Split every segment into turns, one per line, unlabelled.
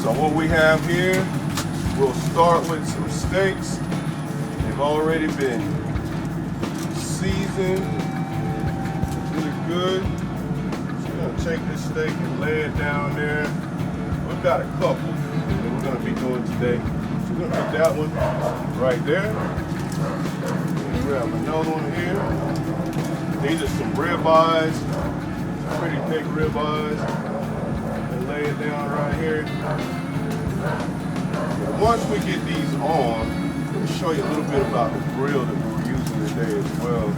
So what we have here, we'll start with some steaks. They've already been seasoned really good. So we're gonna take this steak and lay it down there. We've got a couple that we're gonna be doing today. So we're gonna put that one right there. And grab another one here. These are some ribeyes, some pretty thick ribeyes. And lay it down right here. And once we get these on, let me show you a little bit about the grill that we're using today as well.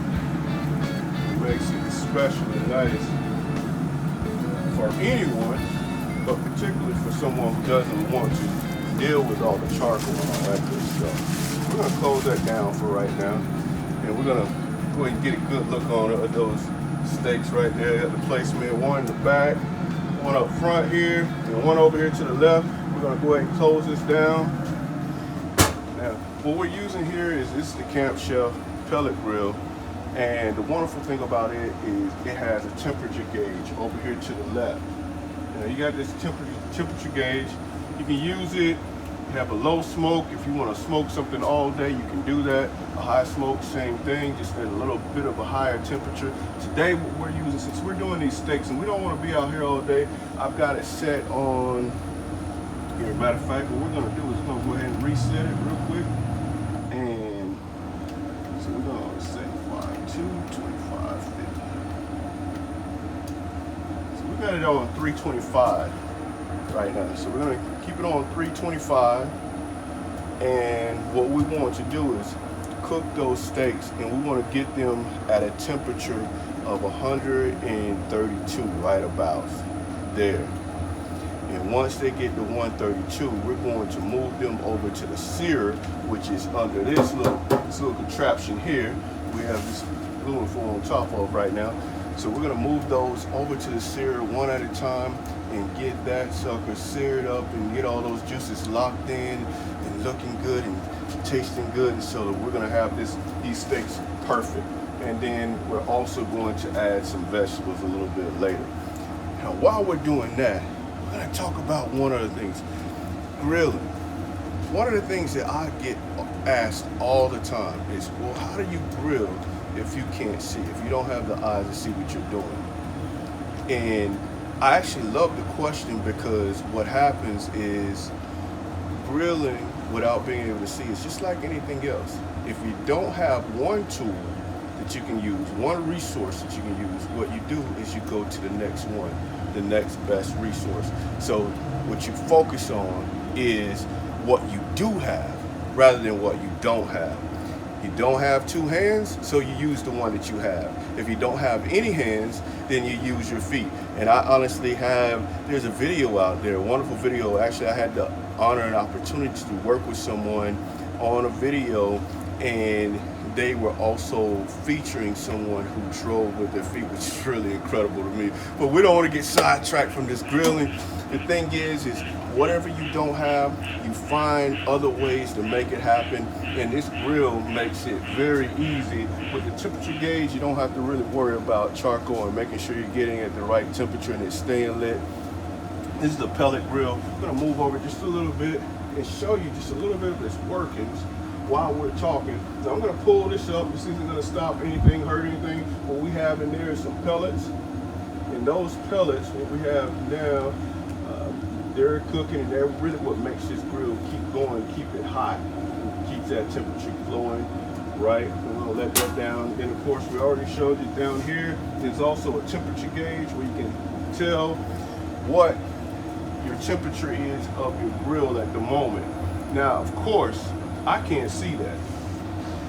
It makes it especially nice for anyone, but particularly for someone who doesn't want to deal with all the charcoal and all that good stuff. We're gonna close that down for right now, and we're gonna go ahead and get a good look on those steaks right there. Got the placement, one in the back, one up front here, and one over here to the left. We're gonna go ahead and close this down. Now, what we're using here is this is the Camp Chef pellet grill, and the wonderful thing about it is it has a temperature gauge over here to the left. Now, you got this temperature gauge. You can use it. You have a low smoke. If you want to smoke something all day, you can do that. A high smoke, same thing, just at a little bit of a higher temperature. Today, what we're using, since we're doing these steaks and we don't want to be out here all day, I've got it set on here. Matter of fact, what we're going to do is we're going to go ahead and reset it real quick. And so we're going to set 225.50. So we got it on 325 right now. So we're going to keep it on 325. And what we want to do is cook those steaks, and we want to get them at a temperature of 132, right about there. And once they get to 132, we're going to move them over to the sear, which is under this little contraption here. We have this aluminum foil on top of right now. So we're going to move those over to the sear one at a time and get that sucker seared up and get all those juices locked in and looking good and tasting good. And so we're going to have these steaks perfect. And then we're also going to add some vegetables a little bit later. Now, while we're doing that, we're going to talk about one of the things, grilling. One of the things that I get asked all the time is, well, how do you grill if you can't see, if you don't have the eyes to see what you're doing? And I actually love the question, because what happens is grilling without being able to see is just like anything else. If you don't have one tool that you can use, one resource that you can use, what you do is you go to the next one, the next best resource. So what you focus on is what you do have rather than what you don't have. You don't have two hands, so you use the one that you have. If you don't have any hands, then you use your feet. And I honestly there's a video out there, a wonderful video. Actually, I had the honor and opportunity to work with someone on a video, and they were also featuring someone who drove with their feet, which is really incredible to me. But we don't want to get sidetracked from this grilling. The thing is whatever you don't have, you find other ways to make it happen. And this grill makes it very easy. With the temperature gauge, you don't have to really worry about charcoal and making sure you're getting at the right temperature and it's staying lit. This is the pellet grill. I'm gonna move over just a little bit and show you just a little bit of its workings while we're talking. So I'm gonna pull this up. This isn't gonna stop anything, hurt anything. What we have in there is some pellets. And those pellets, what we have now, they're cooking, and they're really what makes this grill keep going, keep it hot, keeps that temperature flowing, right? We're gonna let that down. And of course, we already showed you down here, there's also a temperature gauge where you can tell what your temperature is of your grill at the moment. Now, of course, I can't see that.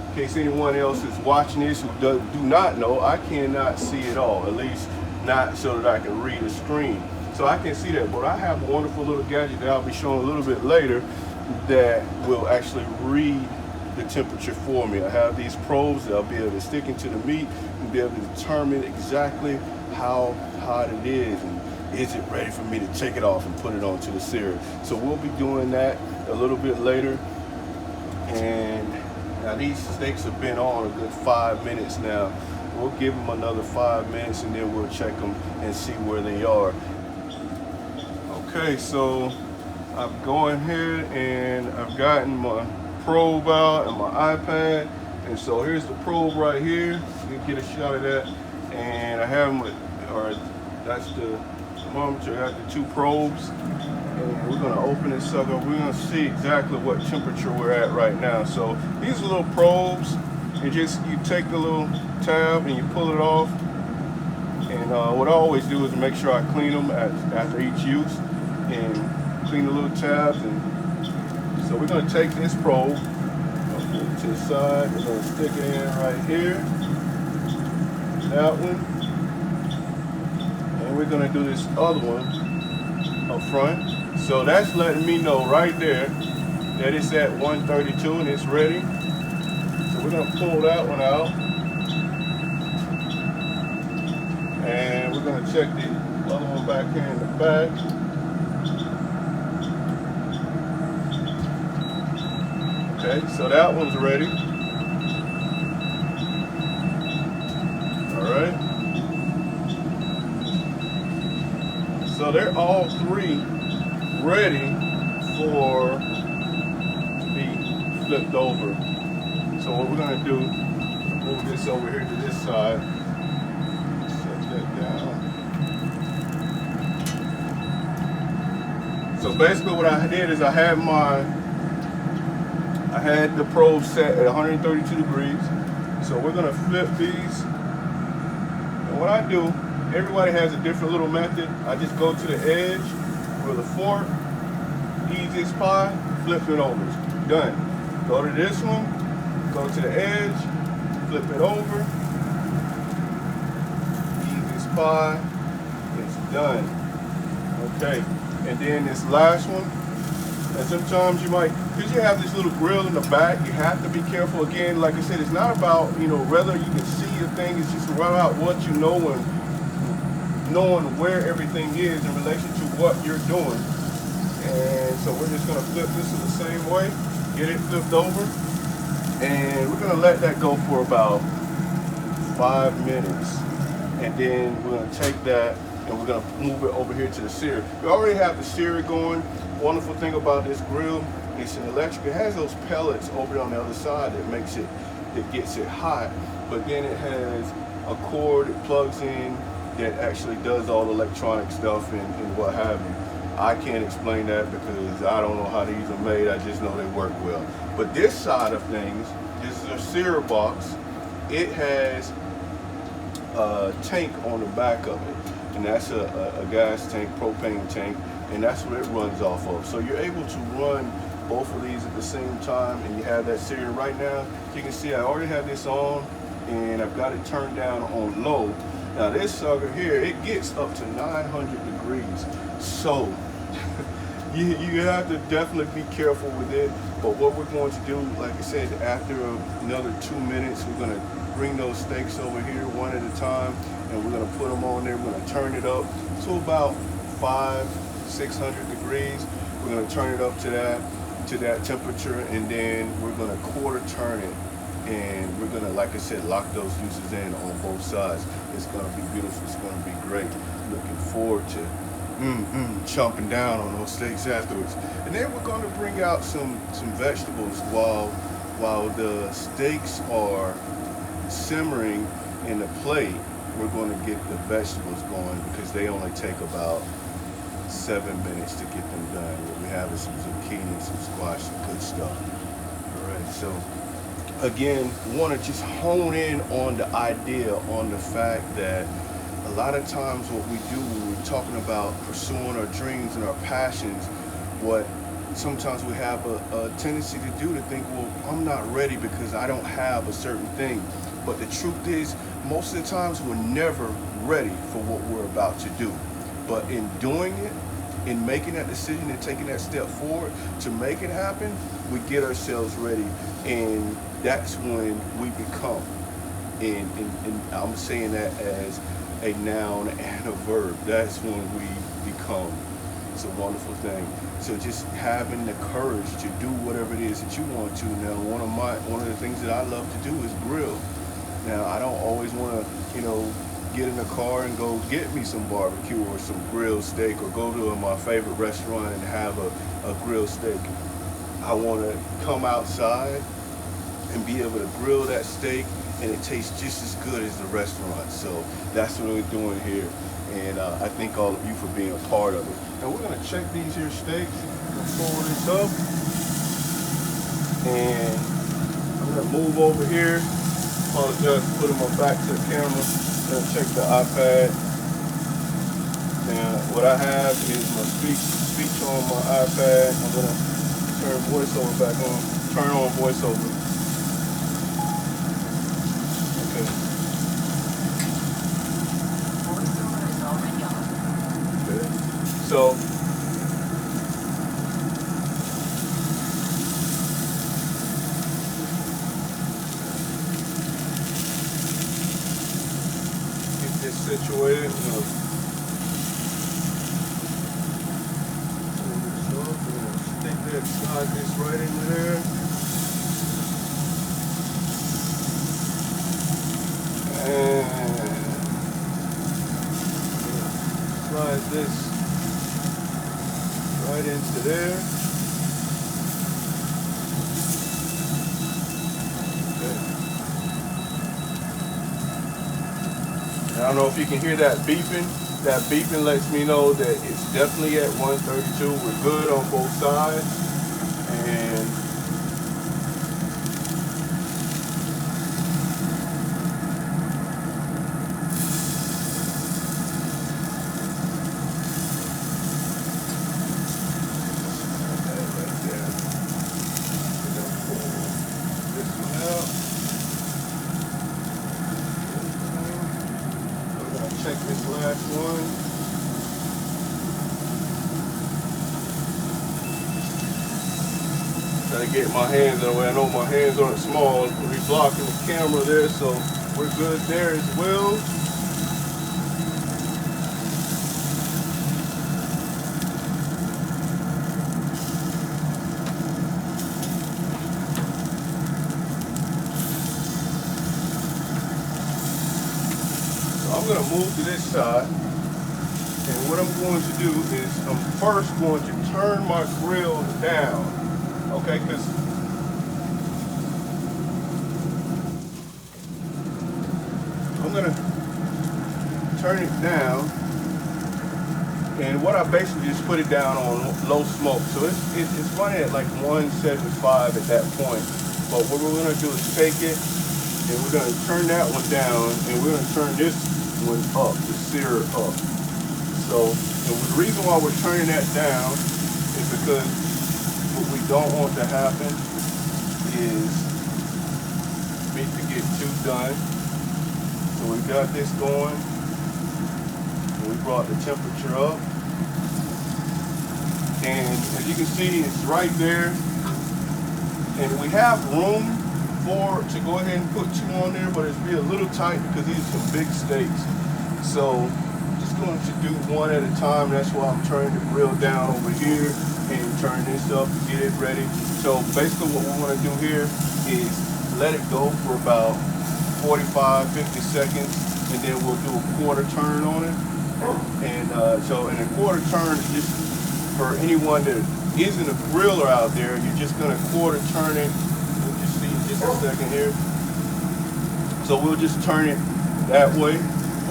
In case anyone else is watching this who do not know, I cannot see it all, at least not so that I can read a screen. So I can see that, but I have a wonderful little gadget that I'll be showing a little bit later that will actually read the temperature for me. I have these probes that I'll be able to stick into the meat and be able to determine exactly how hot it is and is it ready for me to take it off and put it onto the sear. So we'll be doing that a little bit later. And now these steaks have been on a good 5 minutes now. We'll give them another 5 minutes and then we'll check them and see where they are. Okay, so I'm going ahead and I've gotten my probe out and my iPad. And so here's the probe right here. You can get a shot of that. And I have my, or that's the thermometer. I have the two probes. And we're gonna open this sucker. We're gonna see exactly what temperature we're at right now. So these are little probes. You take the little tab and you pull it off. And what I always do is make sure I clean them after each use and clean the little tabs. And so we're going to take this probe, put it to the side. We're going to stick it in right here, that one, and we're going to do this other one up front. So that's letting me know right there that it's at 132 and it's ready. So we're going to pull that one out. And we're going to check the other one back here in the back. Okay, so that one's ready. All right. So they're all three ready for to be flipped over. So what we're going to do, move this over here to this side. So basically what I did is I had the probe set at 132 degrees. So we're gonna flip these. And what I do, everybody has a different little method. I just go to the edge with a fork, easiest pie, flip it over. Done. Go to this one, go to the edge, flip it over. Easiest pie, it's done. Okay. And then this last one, and sometimes you might, because you have this little grill in the back, you have to be careful. Again, like I said, it's not about, whether you can see the thing, it's just about what you know and knowing where everything is in relation to what you're doing. And so we're just gonna flip this in the same way, get it flipped over, and we're gonna let that go for about 5 minutes. And then we're gonna take that and we're gonna move it over here to the sear. We already have the sear going. Wonderful thing about this grill, it's an electric. It has those pellets over on the other side that gets it hot, but then it has a cord it plugs in that actually does all the electronic stuff and what have you. I can't explain that because I don't know how these are made. I just know they work well. But this side of things, this is a sear box. It has a tank on the back of it. And that's a gas tank, propane tank, and that's what it runs off of. So you're able to run both of these at the same time, and you have that sear. Right now, you can see I already have this on, and I've got it turned down on low. Now this sucker here, it gets up to 900 degrees. So you have to definitely be careful with it. But what we're going to do, like I said, after another 2 minutes, we're going to bring those steaks over here one at a time, and we're gonna put them on there. We're gonna turn it up to about 500-600 degrees. We're gonna turn it up to that temperature, and then we're gonna quarter turn it, and we're gonna, like I said, lock those juices in on both sides. It's gonna be beautiful. It's gonna be great. Looking forward to chomping down on those steaks afterwards. And then we're gonna bring out some vegetables while the steaks are simmering in the plate. We're going to get the vegetables going because they only take about 7 minutes to get them done. What we have is some zucchini, some squash, some good stuff. All right, so again, want to just hone in on the idea, on the fact that a lot of times what we do when we're talking about pursuing our dreams and our passions, what sometimes we have a tendency to do, to think, well, I'm not ready because I don't have a certain thing. But the truth is, most of the times we're never ready for what we're about to do. But in doing it, in making that decision and taking that step forward to make it happen, we get ourselves ready, and that's when we become. And I'm saying that as a noun and a verb. That's when we become. It's a wonderful thing. So just having the courage to do whatever it is that you want to. Now, one of the things that I love to do is grill. Now, I don't always want to, get in the car and go get me some barbecue or some grilled steak, or go to my favorite restaurant and have a grilled steak. I want to come outside and be able to grill that steak, and it tastes just as good as the restaurant. So that's what we're doing here, and I thank all of you for being a part of it. And we're gonna check these here steaks. I'm gonna pull this up, and I'm gonna move over here. Apologize for putting my back to the camera. I'm gonna check the iPad. And what I have is my speech on my iPad. I'm gonna turn voiceover back on. Turn on voiceover. Okay.
Voiceover is already on.
Okay. So get this situated. Slide this right into there. And slide this right into there. Okay. I don't know if you can hear that beeping. That beeping lets me know that it's definitely at 132. We're good on both sides. And right there. We're gonna pull this one out. We're gonna check this last one. Try to get my hands in the way. I know my hands aren't small. We'll be blocking the camera there, so we're good there as well. So I'm going to move to this side. And what I'm going to do is I'm first going to turn my grill down. Okay, because I'm gonna turn it down, and what I basically just put it down on low smoke. So it's running at like 175 at that point. But what we're gonna do is take it, and we're gonna turn that one down, and we're gonna turn this one up, the sear up. So the reason why we're turning that down is because what we don't want to happen is meat to get too done. So we got this going, and we brought the temperature up. And as you can see, it's right there. And we have room to go ahead and put two on there, but it's be a little tight because these are some big steaks. So I'm just going to do one at a time. That's why I'm turning the grill down over here and turn this up to get it ready. So basically what we want to do here is let it go for about 45, 50 seconds, and then we'll do a quarter turn on it. And so a quarter turn is just for anyone that isn't a griller out there, you're just going to quarter turn it. We'll just see in just a second here. So we'll just turn it that way,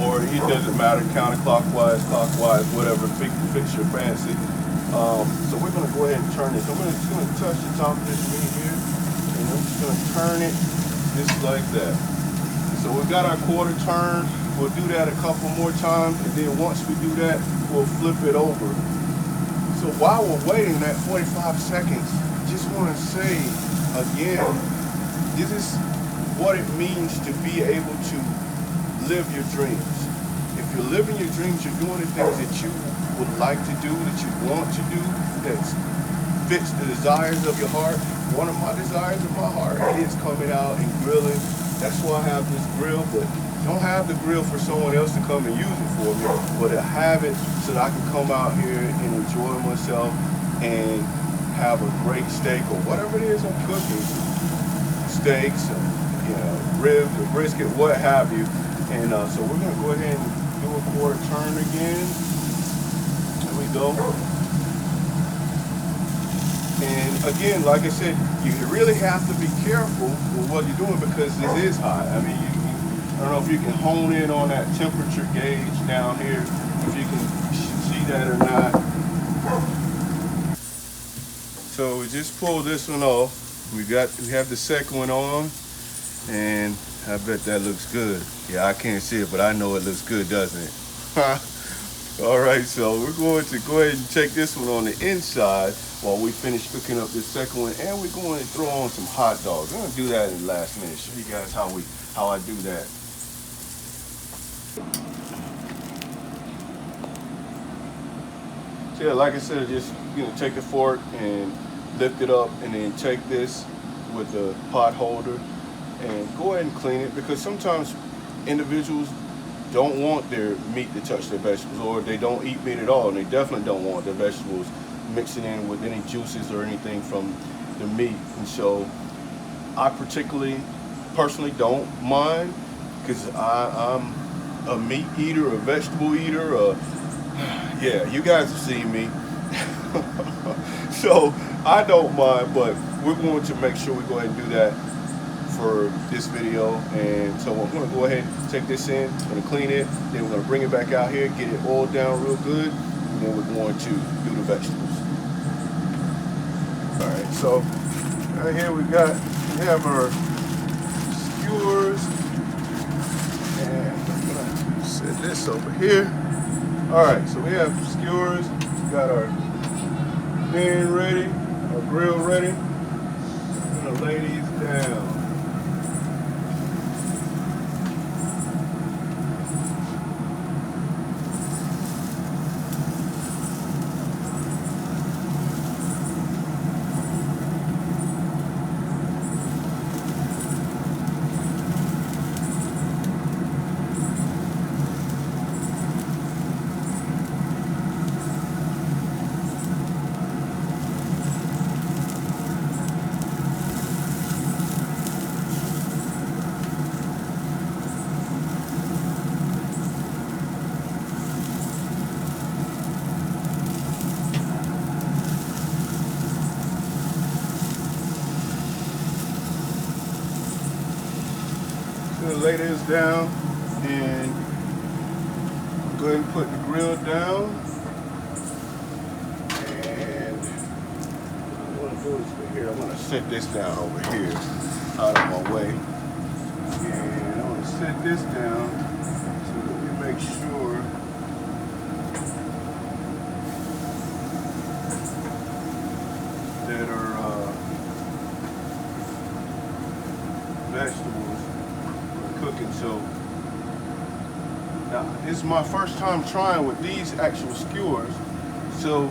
or it doesn't matter, counterclockwise, clockwise, whatever, fix your fancy. So we're going to go ahead and turn it. So I'm just going to touch the top of this meat here, and I'm just going to turn it just like that. So we've got our quarter turn. We'll do that a couple more times, and then once we do that, we'll flip it over. So while we're waiting that 45 seconds, just want to say again, this is what it means to be able to live your dreams. If you're living your dreams, you're doing the things that you would like to do, that you want to do, that fits the desires of your heart. One of my desires of my heart is coming out and grilling. That's why I have this grill, but don't have the grill for someone else to come and use it for me, but I have it so that I can come out here and enjoy myself and have a great steak or whatever it is I'm cooking, steaks, or, ribs or brisket, what have you. And so we're gonna go ahead and do a quarter turn again. There we go. And again, like I said, you really have to be careful with what you're doing because this is hot. I mean, I don't know if you can hone in on that temperature gauge down here, if you can see that or not. So we just pulled this one off. We have the second one on, and I bet that looks good. Yeah, I can't see it, but I know it looks good, doesn't it? All right, so we're going to go ahead and take this one on the inside while we finish cooking up this second one, and we're going to throw on some hot dogs. I'm gonna do that in the last minute. Show you guys how I do that. So yeah, like I said, just take the fork and lift it up, and then take this with the pot holder and go ahead and clean it, because sometimes individuals don't want their meat to touch their vegetables, or they don't eat meat at all, and they definitely don't want their vegetables mixing in with any juices or anything from the meat. And so I personally don't mind, because I'm a meat eater, a vegetable eater, yeah, you guys have seen me. So I don't mind, but we're going to make sure we go ahead and do that for this video. And so I'm going to go ahead and take this in, I'm going to clean it, then we're going to bring it back out here, get it oiled down real good, and then we're going to do the vegetables. All right, so right here we have our skewers, and I'm going to set this over here. All right, so we have skewers, we got our pan ready, our grill ready. I'm going to lay these down. Lay this down and go ahead and put the grill down. And what I want to do is here, I want to set this down over here out of my way. And I want to set this down so that we make sure that our vegetables cooking. So now this is my first time trying with these actual skewers. So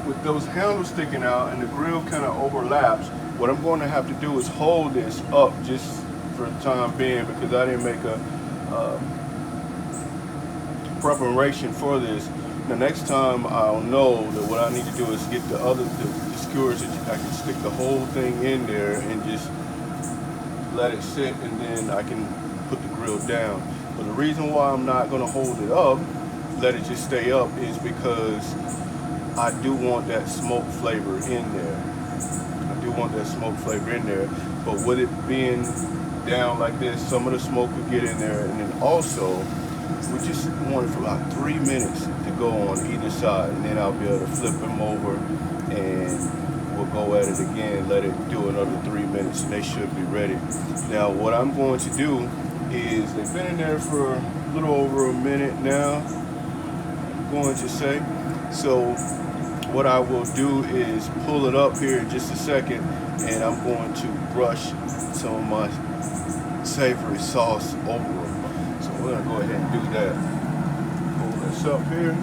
with those handles sticking out and the grill kind of overlaps, what I'm going to have to do is hold this up just for the time being, because I didn't make a preparation for this. The next time I'll know that what I need to do is get the skewers that I can stick the whole thing in there and just let it sit, and then I can put the grill down. But the reason why I'm not going to hold it up, let it just stay up, is because I do want that smoke flavor in there. I do want that smoke flavor in there. But with it being down like this, some of the smoke will get in there. And then also, we just want it for about 3 minutes to go on either side, and then I'll be able to flip them over and we'll go at it again, let it do another 3 minutes, and they should be ready. Now what I'm going to do is, they've been in there for a little over a minute now, I'm going to say. So what I will do is pull it up here in just a second, and I'm going to brush some of my savory sauce over them. So we're going to go ahead and do that. Pull this up here.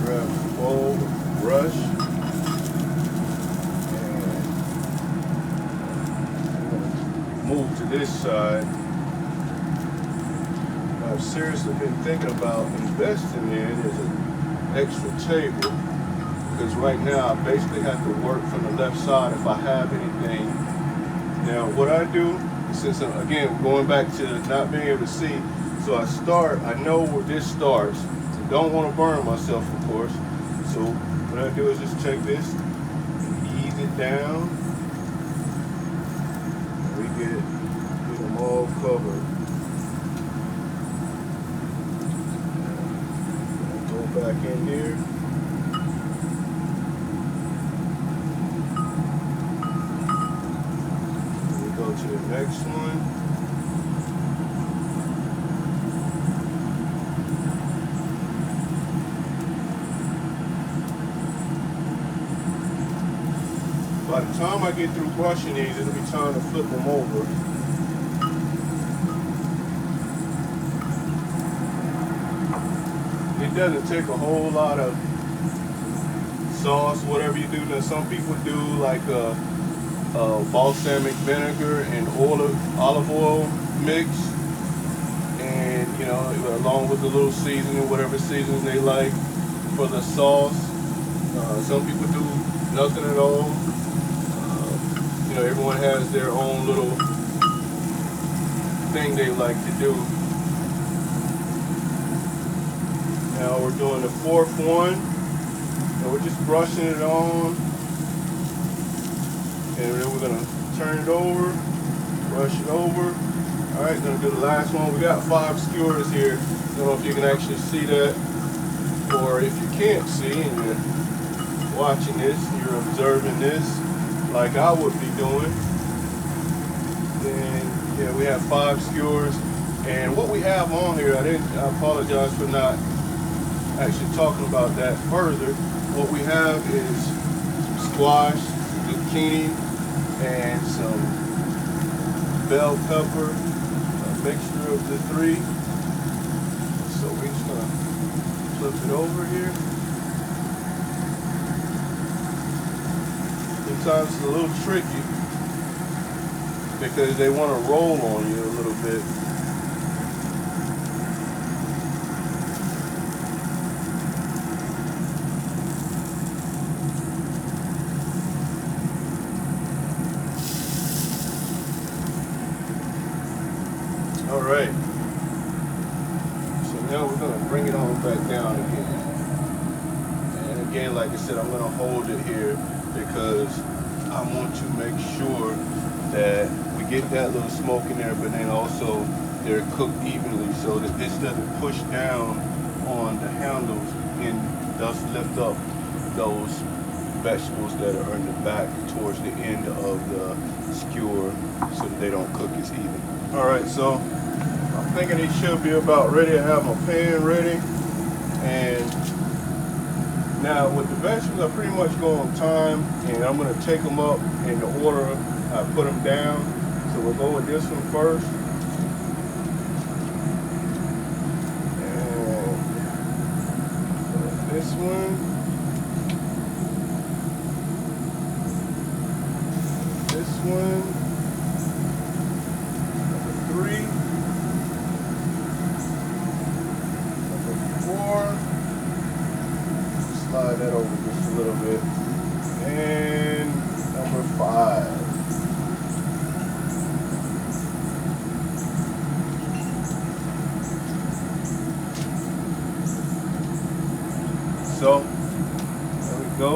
Grab a bowl, brush, and move to this side. I've seriously been thinking about investing in is an extra table, because right now I basically have to work from the left side if I have anything. Now what I do since again, going back to not being able to see, so I know where this starts. So don't want to burn myself, of course. So what I do is just take this, ease it down. We get them all covered. Go back in here. We go to the next one. By the time I get through brushing these, it'll be time to flip them over. It doesn't take a whole lot of sauce, whatever you do. Now, some people do like a balsamic vinegar and olive oil mix, and you know, along with a little seasoning, whatever seasoning they like for the sauce. Some people do nothing at all. You know, everyone has their own little thing they like to do. Now we're doing the fourth one, and we're just brushing it on, and then we're gonna turn it over, brush it over. All right, gonna do the last one. We got 5 skewers here. I don't know if you can actually see that, or if you can't see and you're watching this, you're observing this, like I would be doing, then yeah, we have 5 skewers. And what we have on here, I apologize for not actually talking about that further. What we have is some squash, zucchini, and some bell pepper, a mixture of the 3. So we're just gonna flip it over here. Sometimes it's a little tricky because they want to roll on you a little bit. All right. So now we're going to bring it on back down again. And again, like I said, I'm going to hold it here because I want to make sure that we get that little smoke in there, but then also they're cooked evenly so that this doesn't push down on the handles and thus lift up those vegetables that are in the back towards the end of the skewer so that they don't cook as even. All right, so I'm thinking it should be about ready. I have my pan ready, and now with the vegetables, I pretty much go on time, and I'm going to take them up in the order I put them down. So we'll go with this one first. And this one. This one. Number 3. Number 4. Slide that over just a little bit. And number 5. So, there we go.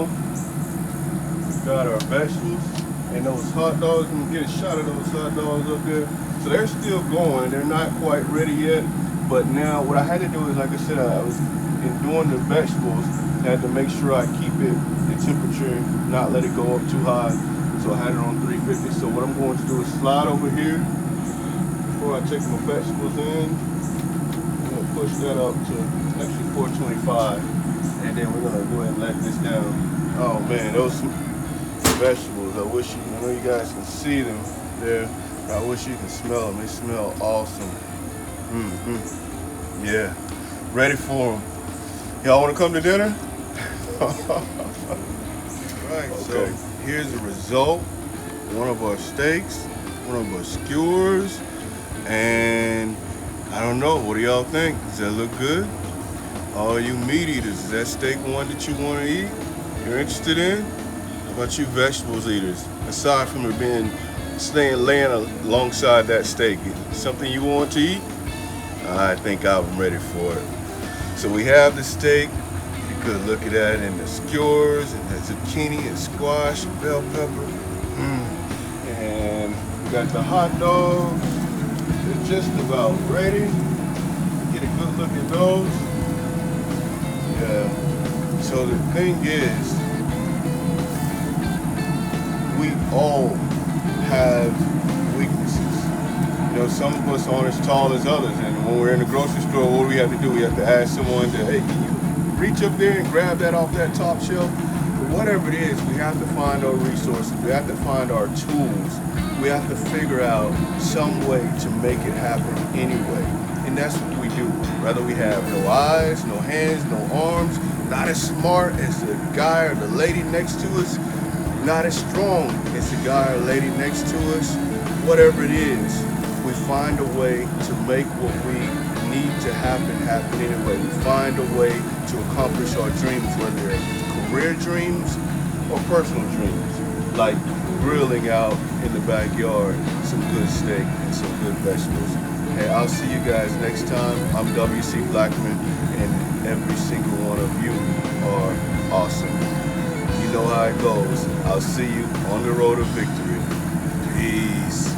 We got our vegetables and those hot dogs. I'm gonna get a shot of those hot dogs up there. So they're still going. They're not quite ready yet. But now what I had to do is, like I said, I was in doing the vegetables, I had to make sure I keep it the temperature, not let it go up too high. So I had it on 350. So what I'm going to do is slide over here before I take my vegetables in. I'm going to push that up to actually 425. And then we're going to go ahead and let this down. Oh man, those vegetables, I know you guys can see them there. I wish you could smell them. They smell awesome. Yeah, ready for them. Y'all want to come to dinner? Right, okay. So here's the result. One of our steaks, one of our skewers, and I don't know, what do y'all think? Does that look good? All you meat eaters, is that steak one that you want to eat? You're interested in? How about you vegetables eaters? Aside from it being laying alongside that steak. Something you want to eat? I think I'm ready for it. So we have the steak. You could look at that, and the skewers, and the zucchini, and squash, and bell pepper. And we got the hot dogs. They're just about ready. Get a good look at those. Yeah. So the thing is, we all have weaknesses. You know, some of us aren't as tall as others, and when we're in the grocery store, what do we have to do? We have to ask someone to, hey, can you reach up there and grab that off that top shelf? But whatever it is, we have to find our resources. We have to find our tools. We have to figure out some way to make it happen anyway. And that's what we do. Whether we have no eyes, no hands, no arms, not as smart as the guy or the lady next to us, not as strong as the guy or lady next to us, whatever it is, we find a way to make what we need to happen anyway. We find a way to accomplish our dreams, whether they're career dreams or personal dreams, like grilling out in the backyard, some good steak and some good vegetables. Hey, I'll see you guys next time. I'm WC Blackmon, and every single one of you are awesome. You know how it goes. I'll see you on the road to victory. Peace.